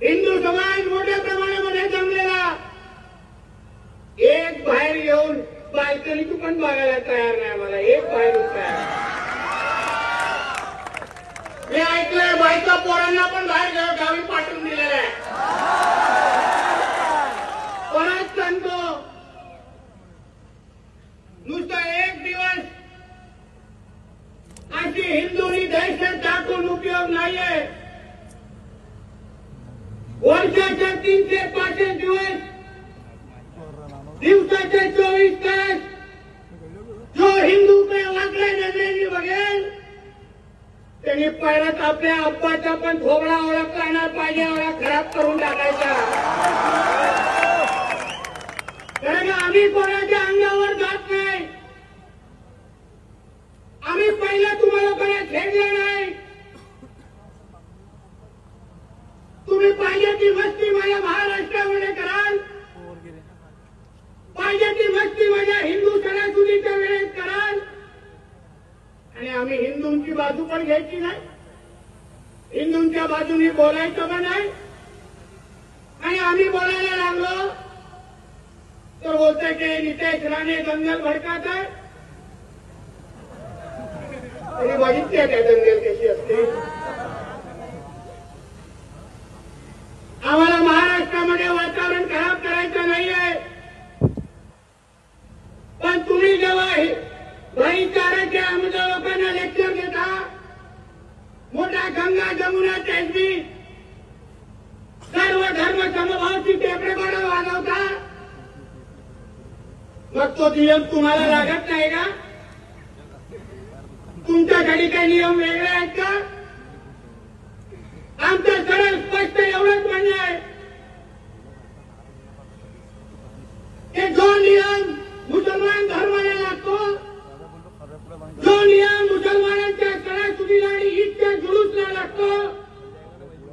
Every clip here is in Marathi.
हिंदू समाज मोठ्या प्रमाणामध्ये जमलेला एक बाहेर येऊन बाल्कनीतून पण बघायला तयार नाही. मला एक बाहेर तयार. मी ऐकलंय बायका पोरांना पण बाहेर गावी पाठवून दिलेलं आहे. परत सांगतो, नुसता एक दिवस अशी हिंदूंनी दहशत दाखवून उपयोग नाहीये. वर्षाच्या 365 दिवस, दिवसाचे 24 तास जो हिंदू पे वाकड्या नजरेने बघेल त्यांनी परत आपल्या अप्पाचा पण थोबडा ओळखला नाही पाहिजे एवढा खराब करून टाकायचा. कारण आम्ही कोणाच्या अंगावर जात नाही. आम्ही पहिलं तुम्हाला लोकांना छेडलं नाही. तुम्ही पाहिजे ती मस्ती माझ्या महाराष्ट्रामध्ये कराल, पाहिजे ती मस्ती माझ्या हिंदू सणासुदीच्या वेळेत कराल, आणि आम्ही हिंदूंची बाजू पण घ्यायची नाही. हिंदूंच्या बाजूने बोलायचं पण नाही. आणि आम्ही बोलायला लागलो तर बोलतोय की नितेश राणे दंगल भडकात आहे. तरी बघितली त्या दंगल कशी असते. आम्हाला महाराष्ट्रामध्ये वातावरण खराब करायचं नाहीये. पण तुम्ही जेव्हा भाईचाराच्या आमच्या लोकांना लेक्चर देता, मोठा गंगा जमुना तेजवी सर्व धर्म समभावची टेपरेकडे वाजवता, मग तो नियम तुम्हाला लागत नाही का? तुमच्यासाठी काही नियम वेगळे आहेत का? आमचं सरळ स्पष्ट एवढंच म्हणणं आहे की जो नियम मुसलमान धर्माला लागतो, जो नियम मुसलमानांच्या सणासुदीला आणि ईदच्या जुलूसला लागतो,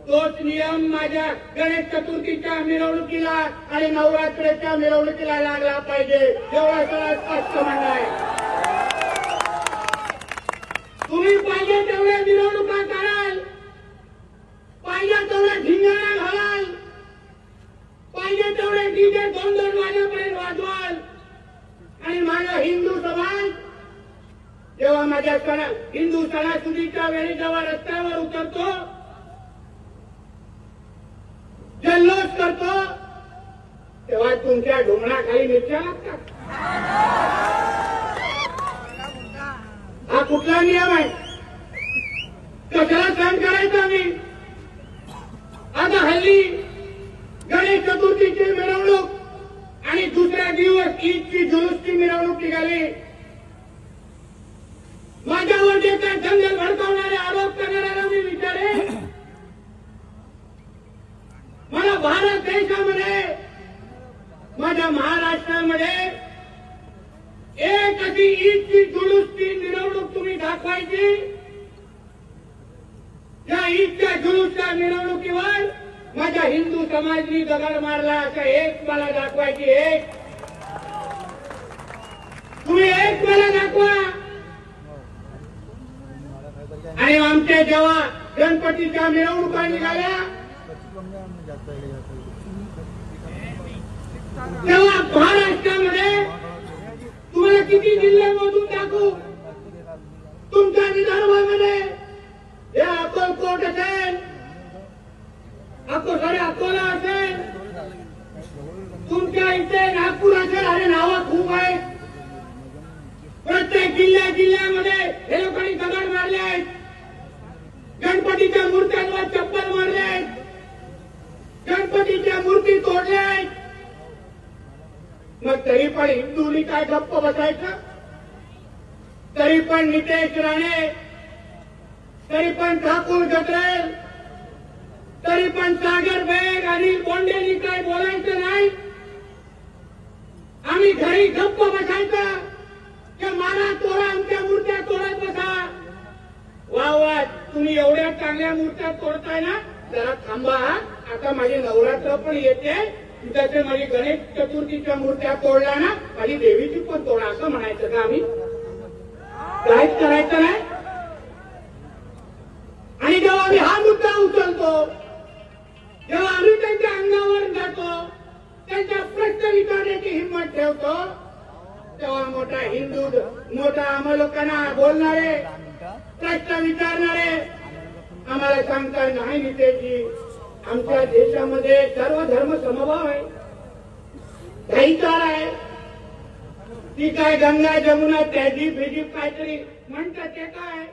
तोच नियम माझ्या गणेश चतुर्थीच्या मिरवणुकीला आणि नवरात्रीच्या मिरवणुकीला लागला पाहिजे एवढा सरळ स्पष्ट म्हणणं आहे. तुम्ही पाहिजे तेवढ्या मिरवणुका कराल, पाहिजे तेवढ्या धिंगाणा घालाल, पाहिजे तेवढे डीजे 2-2 वाजेपर्यंत वाजवाल, आणि माझा हिंदू समाज जेव्हा माझ्या हिंदू सणासुदीच्या वेळी जेव्हा रस्त्यावर उतरतो, जल्लोष करतो, तेव्हा तुमच्या ढोंगणाखाली मिरच्या लागतात. हा कुठला नियम आहे? कशाला सहन करायचा मी? आता हल्ली गणेश चतुर्थीची मिरवणूक आणि दुसऱ्या दिवस ईदची जुलूसची मिरवणूक निघाली. माझ्यावर जे काय दंगल भडकावणारे आरोप करणाऱ्याला मी विचारेन, मला भारत देशामध्ये माझ्या महाराष्ट्रामध्ये एक अशी ईदची जुलूसची मिरवणूक तुम्ही दाखवायची, त्या ईदच्या जुलूसच्या मिरवणुकीवर माझ्या हिंदू समाजाने दगड मारला असं एक मला दाखवायची. एक तुम्ही एक मला दाखवा. आणि आमच्या जेव्हा गणपतीच्या मिरवणुका निघाल्या तेव्हा महाराष्ट्रामध्ये तुम्हाला किती जिल्हे मोजून टाकू? तुमच्या विदर्भामध्ये हे अक्कलकोट असेल, अकोला असेल, तुमच्या इथे नागपूर असेल, अरे नावं खूप आहेत. प्रत्येक जिल्ह्यामध्ये हे लोकांनी दगड मारले आहेत, गणपतीच्या मूर्त्यांवर चप्पल मारले आहेत, गणपतीच्या मूर्ती तोडल्या आहेत. मग तरी पण हिंदूंनी काय गप्प बसायचं? तरी पण नितेश राणे, तरी पण ठाकूर गटरेल, तरी पण सागर बेग, अनिल बोंडेंनी काय बोलायचं नाही? आम्ही घरी गप्प बसायचं की मारा तोडा, आमच्या मूर्त्या तोडत बसा? वा वा, तुम्ही एवढ्या चांगल्या मूर्त्या तोडताय ना, जरा थांबा. आता माझी नवरात्र पण येते, तिथे माझी गणेश चतुर्थीच्या मूर्त्या तोडल्या ना, माझी देवीची पण तोडा असं म्हणायचं का आम्ही? काहीच करायचं नाही. आणि जेव्हा आम्ही हा मुद्दा उचलतो, जेव्हा जातो, त्यांच्या प्रश्न विचारण्याची हिंमत ठेवतो, तेव्हा मोठा हिंदू, मोठा आम्हा लोकांना बोलणारे, प्रश्न विचारणारे आम्हाला सांगता नाही नितेशजी, आमच्या देशामध्ये सर्व धर्म समभाव आहे, भाईचारा आहे. ती काय गंगा जमुना तहजीब बिजीब काहीतरी म्हणतात ते काय